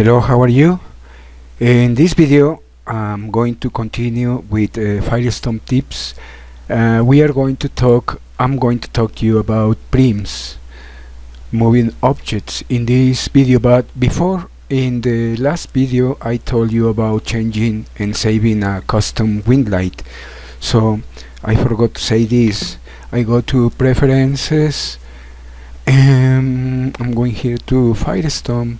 Hello, how are you? In this video I'm going to continue with Firestorm tips. I'm going to talk to you about prims, moving objects in this video. But before, in the last video I told you about changing and saving a custom wind light, so I forgot to say this. I go to preferences and I'm going here to Firestorm,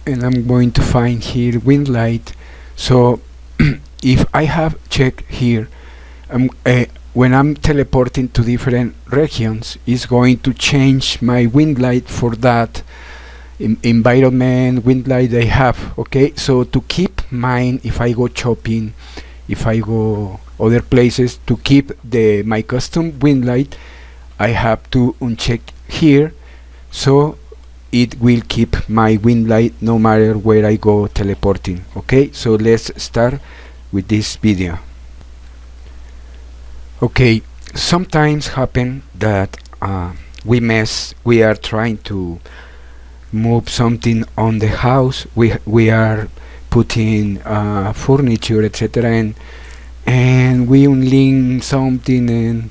and I'm going to find here wind light. So if I have checked here, when I'm teleporting to different regions, it's going to change my wind light for that environment wind light I have. Okay, so to keep mine, if I go shopping, if I go other places, to keep my custom wind light, I have to uncheck here, so it will keep my wind light no matter where I go teleporting. Okay, so let's start with this video. Okay, sometimes happen that we are trying to move something on the house. We are putting furniture, etc., and we unlink something and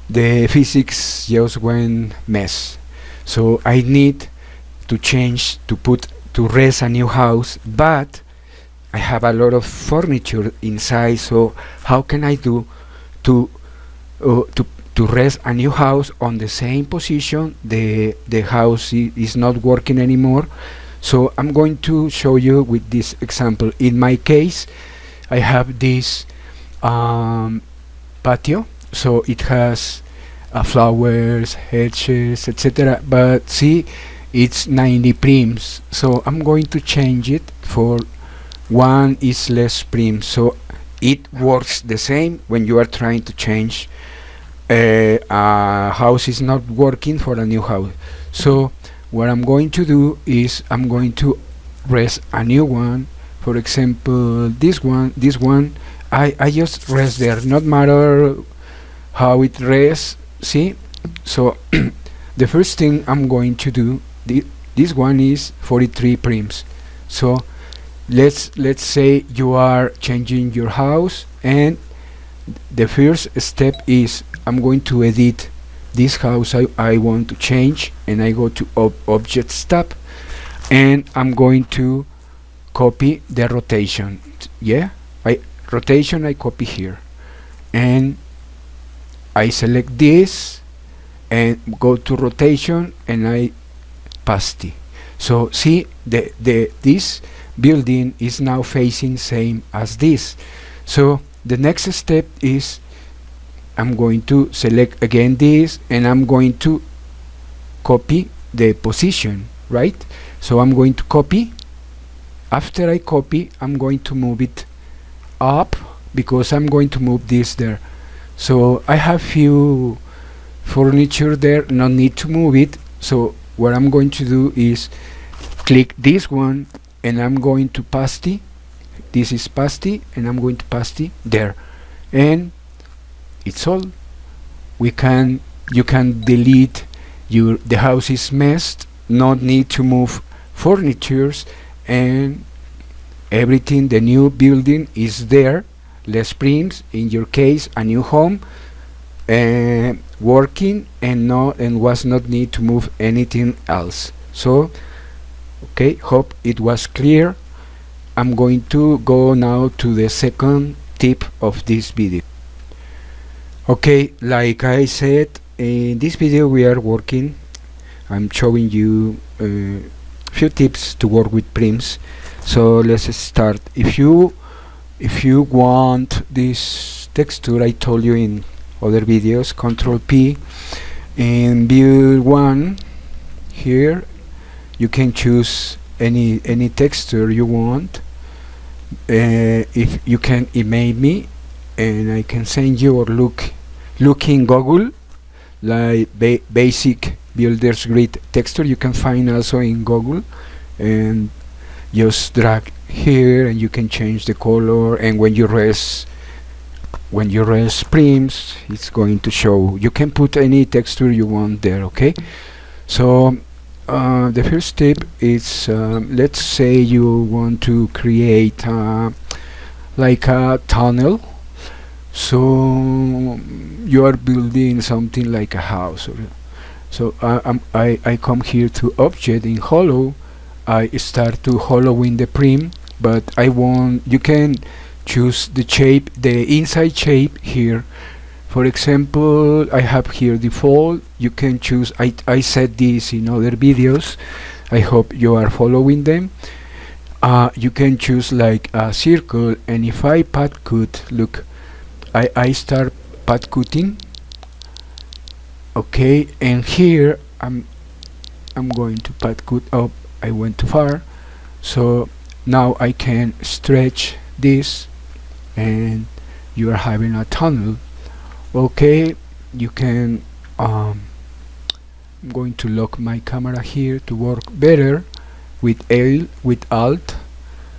the physics just went mess. So I need to change to rest a new house, but I have a lot of furniture inside. So how can I do to rest a new house on the same position? The house is not working anymore. So I'm going to show you with this example. In my case, I have this patio, so it has flowers, hedges, etc., but see, it's 90 prims, so I'm going to change it for one is less prim. So it works the same when you are trying to change a house is not working for a new house. So what I'm going to do is I'm going to rest a new one. For example, this one I just rest there, not matter how it rests. See, so the first thing I'm going to do, this one is 43 prims. So let's say you are changing your house, and the first step is I'm going to edit this house I want to change, and I go to Objects tab, and I'm going to copy the rotation. Yeah, rotation I copy here, and I select this and go to rotation, and I pasty. So see, this building is now facing same as this. So the next step is I'm going to select again this, and I'm going to copy the position, right? So I'm going to copy. After I copy, I'm going to move it up, because I'm going to move this there. So I have few furniture there, no need to move it. So what I'm going to do is click this one, and I'm going to pasty. This is pasty, and I'm going to pasty there, and it's all. You can delete the house is messed, not need to move furnitures, and everything, the new building is there, less prims, in your case a new home, working, and was not need to move anything else. So okay, hope it was clear. I'm going to go now to the second tip of this video. Okay, like I said, in this video we are working, I'm showing you few tips to work with prims. So let's start. If you want this texture, I told you in other videos, Control P, in view 1 here you can choose any texture you want. If you can email me, and I can send you, or look in Google, like basic builder's grid texture. You can find also in Google, and just drag here, and you can change the color, and when you rest prims, it's going to show. You can put any texture you want there. Okay, so the first step is, let's say you want to create like a tunnel. So you are building something like a house, so I come here to object in hollow. I start to hollowing the prim, but I want, you can choose the shape, the inside shape here. For example, I have here default. You can choose, I set this in other videos. I hope you are following them. You can choose like a circle, and if I pad cut, look, I start pad cutting. Okay, and here I'm going to pad cut up. I went too far, so now I can stretch this, and you are having a tunnel. Okay, you can I'm going to lock my camera here to work better with Alt,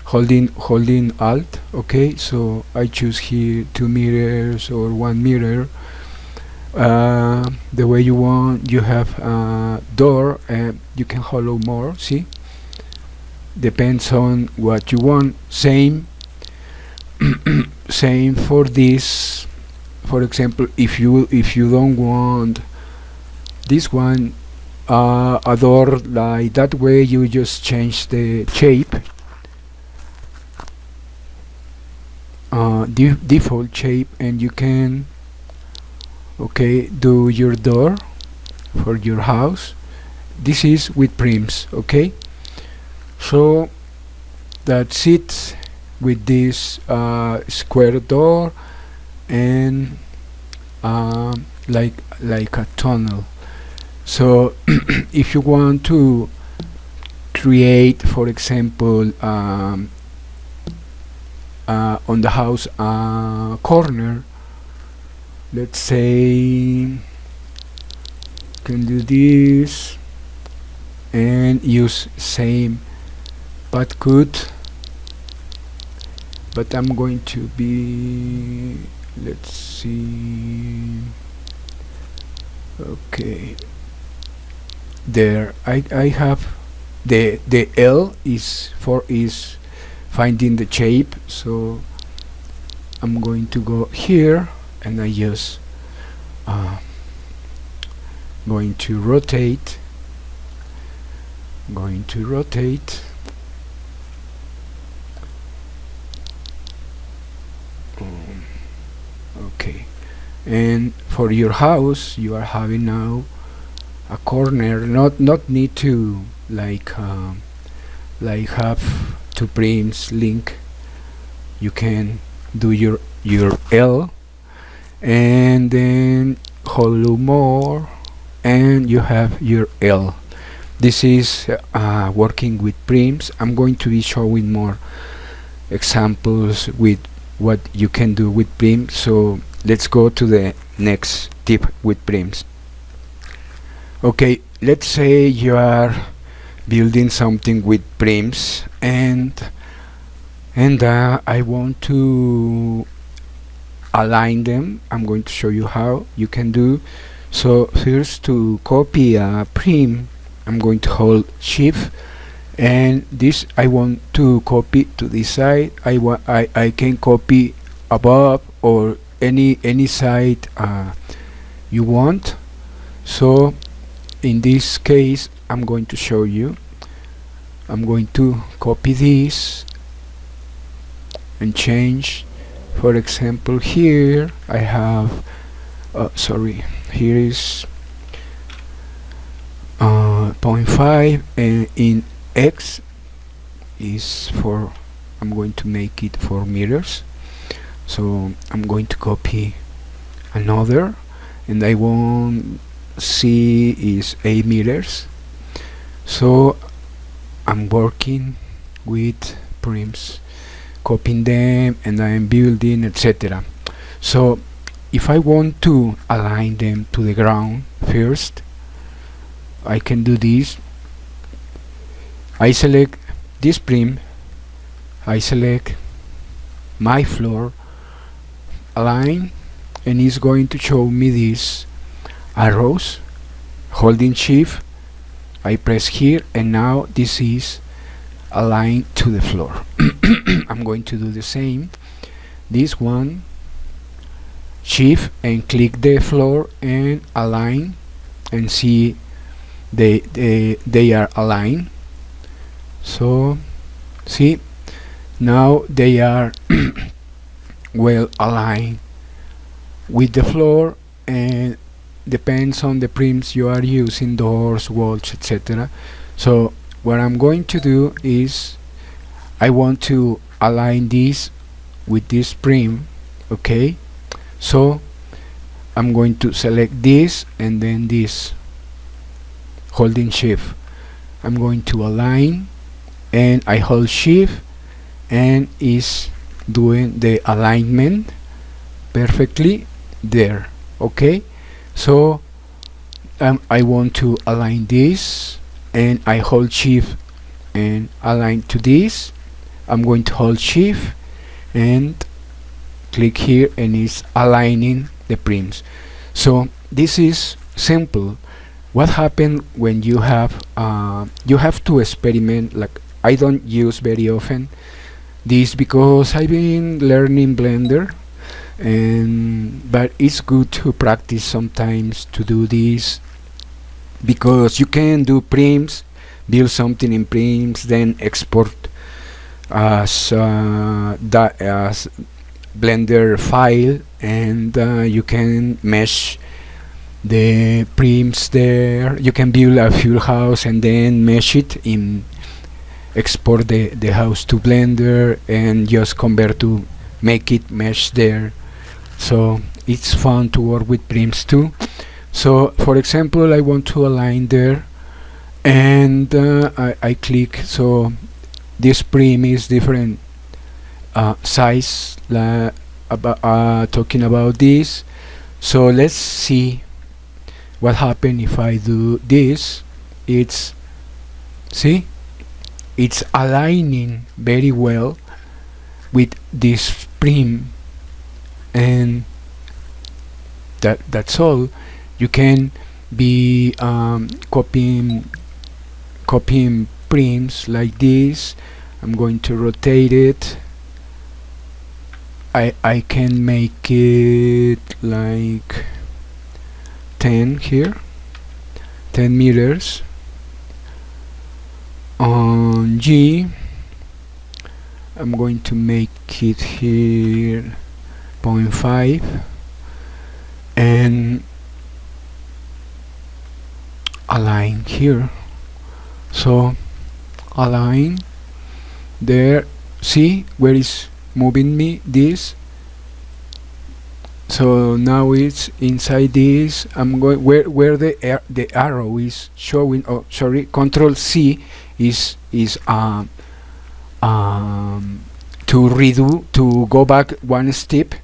holding Alt. Okay, so I choose here 2 meters or 1 meter, the way you want. You have a door, and you can hollow more, see, depends on what you want. Same same for this. For example, if you don't want this one, a door like that way, you just change the shape, default shape, and you can, okay, do your door for your house. This is with prims. Okay, so that's it with this square door, and like a tunnel. So if you want to create, for example, on the house corner, let's say, can do this and use same pad cut, but I'm going to be, let's see, okay, there I have the L is finding the shape, so I'm going to go here, and I just going to rotate, okay. And for your house, you are having now a corner, not need to like have two prims link. You can do your L, and then hollow more, and you have your L. This is working with prims. I'm going to be showing more examples with what you can do with prims, so let's go to the next tip with prims. Okay, let's say you are building something with prims, and I want to align them. I'm going to show you how you can do. So first, to copy a prim, I'm going to hold shift, and this I want to copy to this side. I can copy above or any side you want. So in this case, I'm going to show you. I'm going to copy this and change. For example, here I have sorry, here is 0.5, and in X is for, I'm going to make it 4 meters. So I'm going to copy another, and I want C is 8 meters. So I'm working with prims, copying them, and I'm building, etc. So if I want to align them to the ground first, I can do this. I select this prim, I select my floor, align, and it's going to show me these arrows. Holding shift, I press here, and now this is aligned to the floor. I'm going to do the same. This one, shift and click the floor and align, and see they are aligned. So see, now they are well aligned with the floor, and depends on the prims you are using, doors, walls, etc. So what I'm going to do is I want to align this with this prim. Okay, so I'm going to select this and then this, holding shift. I'm going to align, and I hold shift, and is doing the alignment perfectly there. Okay, so I want to align this, and I hold shift and align to this. I'm going to hold shift and click here, and it's aligning the prims. So this is simple. What happened when you have to experiment. Like, I don't use very often this because I've been learning Blender, but it's good to practice sometimes to do this, because you can do prims, build something in prims, then export as as Blender file, and you can mesh the prims there. You can build a full house and then mesh it in, export the house to Blender, and just convert to make it mesh there. So it's fun to work with prims too. So for example, I want to align there, and I click. So this prim is different size, talking about this. So let's see what happens if I do this. It's, see, it's aligning very well with this prim, and that's all. You can be copying prims like this. I'm going to rotate it. I can make it like 10 here, 10 meters. On G, I'm going to make it here 0.5, and align here. So align there. See where is moving me this? So now it's inside this. I'm going where the arrow is showing. Oh, sorry. Control C is to redo, to go back one step.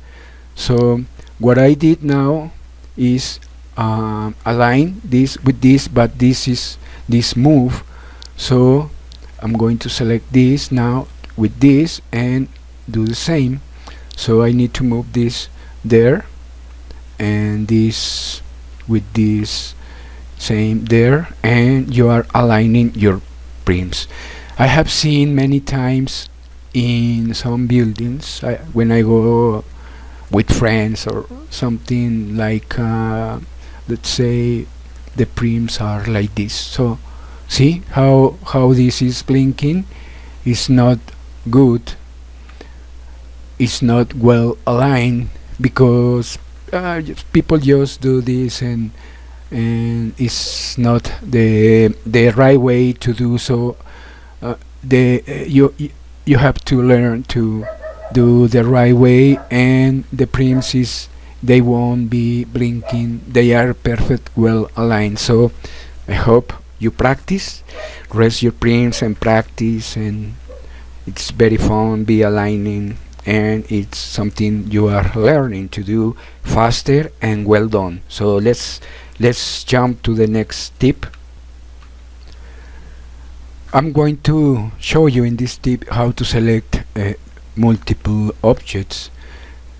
So what I did now is align this with this, but this is this move. So I'm going to select this now with this and do the same. So I need to move this there, and this with this same there, and you are aligning your prims. I have seen many times in some buildings, when I go with friends or something, like let's say the prims are like this. So see how this is blinking. It's not good, it's not well aligned, because people just do this, and it's not the right way to do. So you have to learn to do the right way, and the prims is, they won't be blinking, they are perfect, well aligned. So I hope you practice, rest your prims and practice, and it's very fun, be aligning, and it's something you are learning to do faster and well done. So let's jump to the next tip. I'm going to show you in this tip how to select multiple objects.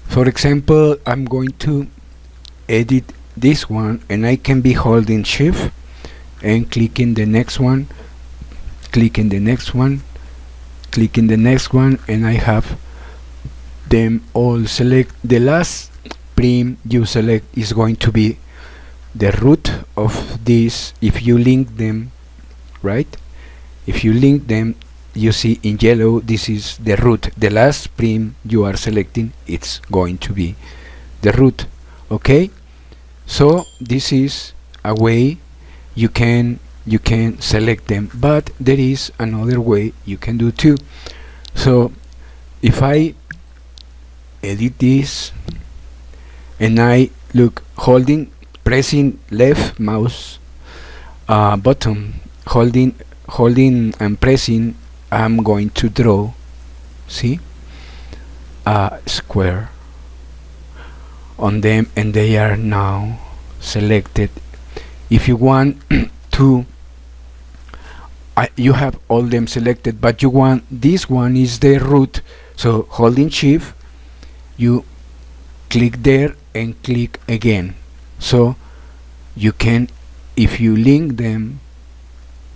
For example, I'm going to edit this one, and I can be holding shift and clicking the next one, clicking the next one, clicking the next one, and I have them all select. The last prim you select is going to be the root of this. If you link them, right, if you link them, you see in yellow, this is the root. The last prim you are selecting, it's going to be the root. Okay, so this is a way you can select them, but there is another way you can do too. So if I edit this and I look, pressing left mouse button, holding and pressing, I'm going to draw, see, a square on them, and they are now selected. If you want to, you have all them selected, but you want this one is the root, so holding shift, you click there and click again, so you can, if you link them,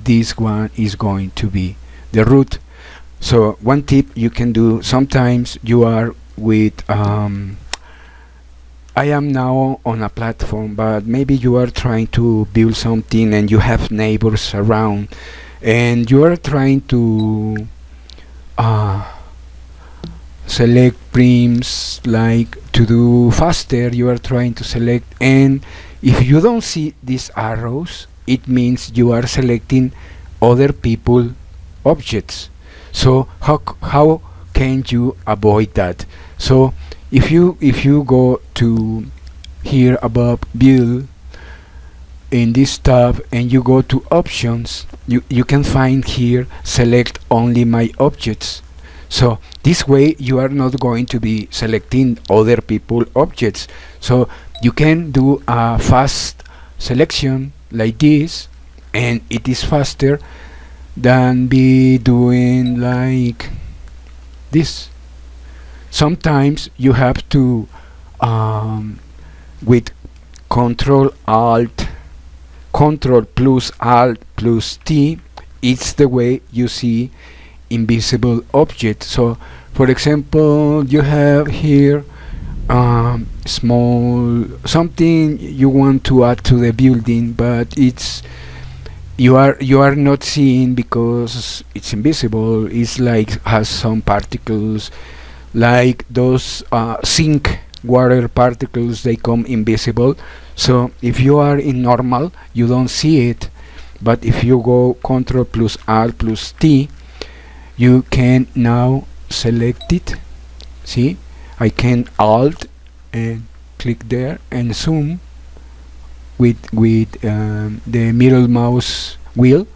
this one is going to be the root. So one tip you can do, sometimes you are with I am now on a platform, but maybe you are trying to build something and you have neighbors around and you are trying to select prims, like to do faster, you are trying to select, and if you don't see these arrows, it means you are selecting other people objects. So how can you avoid that? So if you go to here above build in this tab and you go to options, you can find here select only my objects. So this way you are not going to be selecting other people objects, so you can do a fast selection like this, and it is faster than be doing like this. Sometimes you have to with Control plus Alt plus T, it's the way you see invisible object. So for example, you have here small something you want to add to the building, but it's you are not seeing because it's invisible. It's like has some particles, like those sink water particles, they come invisible. So if you are in normal, you don't see it, but if you go Control plus Alt plus T, you can now select it. See, I can Alt and click there and zoom with the middle mouse wheel,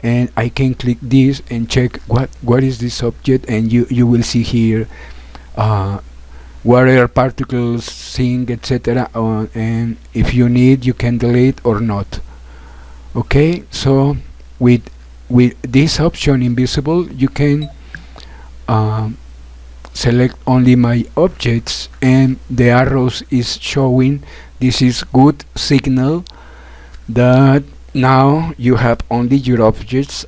and I can click this and check what is this object, and you will see here water particles, sink, etc. And if you need, you can delete or not. Okay, so with this option invisible, you can select only my objects, and the arrows is showing. This is good signal that now you have only your objects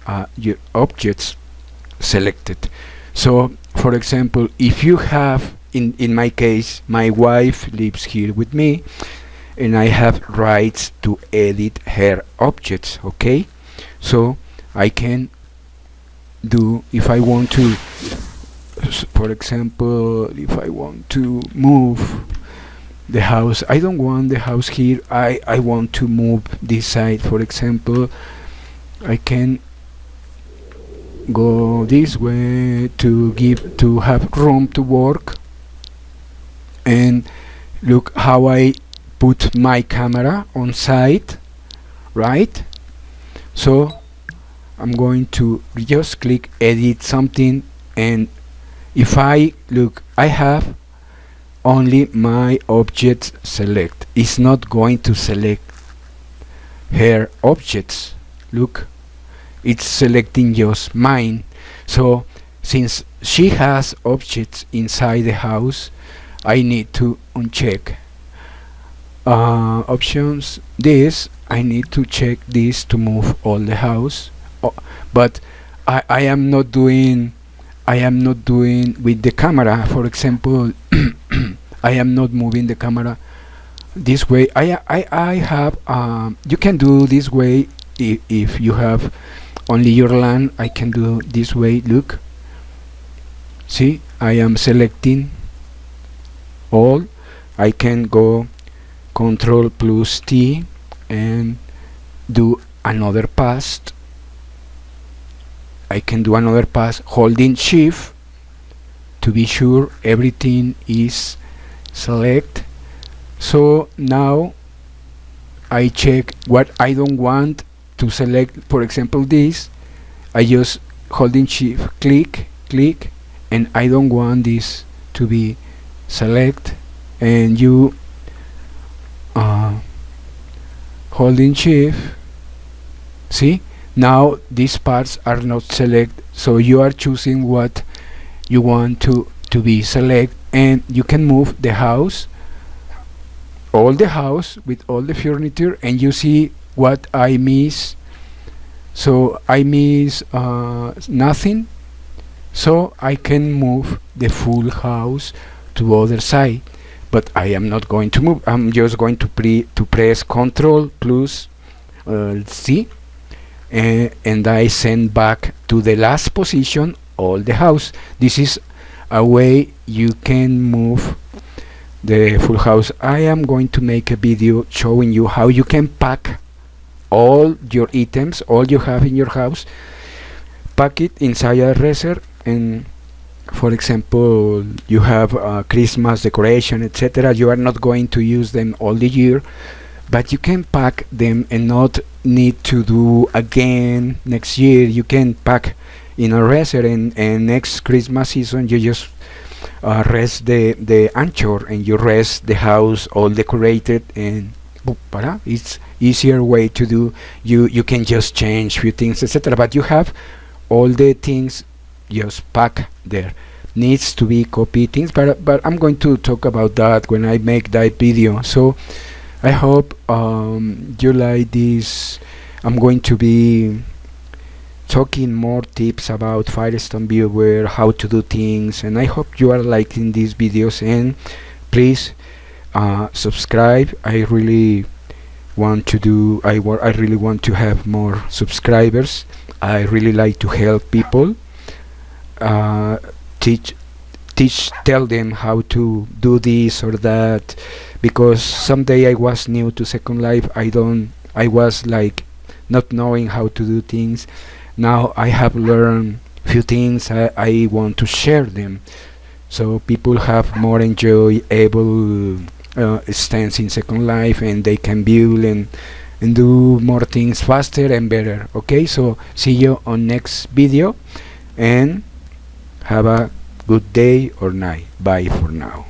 selected. So for example, if you have, in my case, my wife lives here with me and I have rights to edit her objects. Okay, so I can do, if I want to, for example, if I want to move the house, I don't want the house here, I want to move this side, for example, I can go this way to have room to work. And look how I put my camera on site, right? So I'm going to just click edit something, and if I look, I have only my objects select. It's not going to select her objects. Look, it's selecting just mine. So since she has objects inside the house, I need to uncheck options this, I need to check this to move all the house. Oh, but I am not doing with the camera. For example, I am not moving the camera this way. I have you can do this way if you have only your land. I can do this way. Look, see, I am selecting all. I can go Control plus T and do another pass. I can do another pass holding Shift to be sure everything is select. So now I check what I don't want to select. For example, this, I just holding Shift, click, and I don't want this to be select, and you holding Shift, see, now these parts are not select, so you are choosing what you want to be select, and you can move the house, all the house with all the furniture, and you see what I miss. So I miss nothing, so I can move the full house to other side, but I am not going to move. I'm just going to press Control plus C, and I send back to the last position all the house. This is a way you can move the full house. I am going to make a video showing you how you can pack all your items, all you have in your house, pack it inside a dresser, and for example, you have Christmas decoration, etc. You are not going to use them all the year, but you can pack them and not need to do again next year. You can pack in a dresser, and next Christmas season you just rest the anchor, and you rest the house all decorated, and it's easier way to do. You can just change few things, etc. But you have all the things just pack there. Needs to be copy things, but I'm going to talk about that when I make that video. So I hope you like this. I'm going to be talking more tips about Firestorm Viewer, how to do things, and I hope you are liking these videos, and please subscribe. I really want to have more subscribers. I really like to help people, tell them how to do this or that, because someday I was new to Second Life. I was like not knowing how to do things. Now I have learned few things. I want to share them, so people have more enjoyable stands in Second Life, and they can build and do more things faster and better. Okay, so see you on next video, and have a good day or night. Bye for now.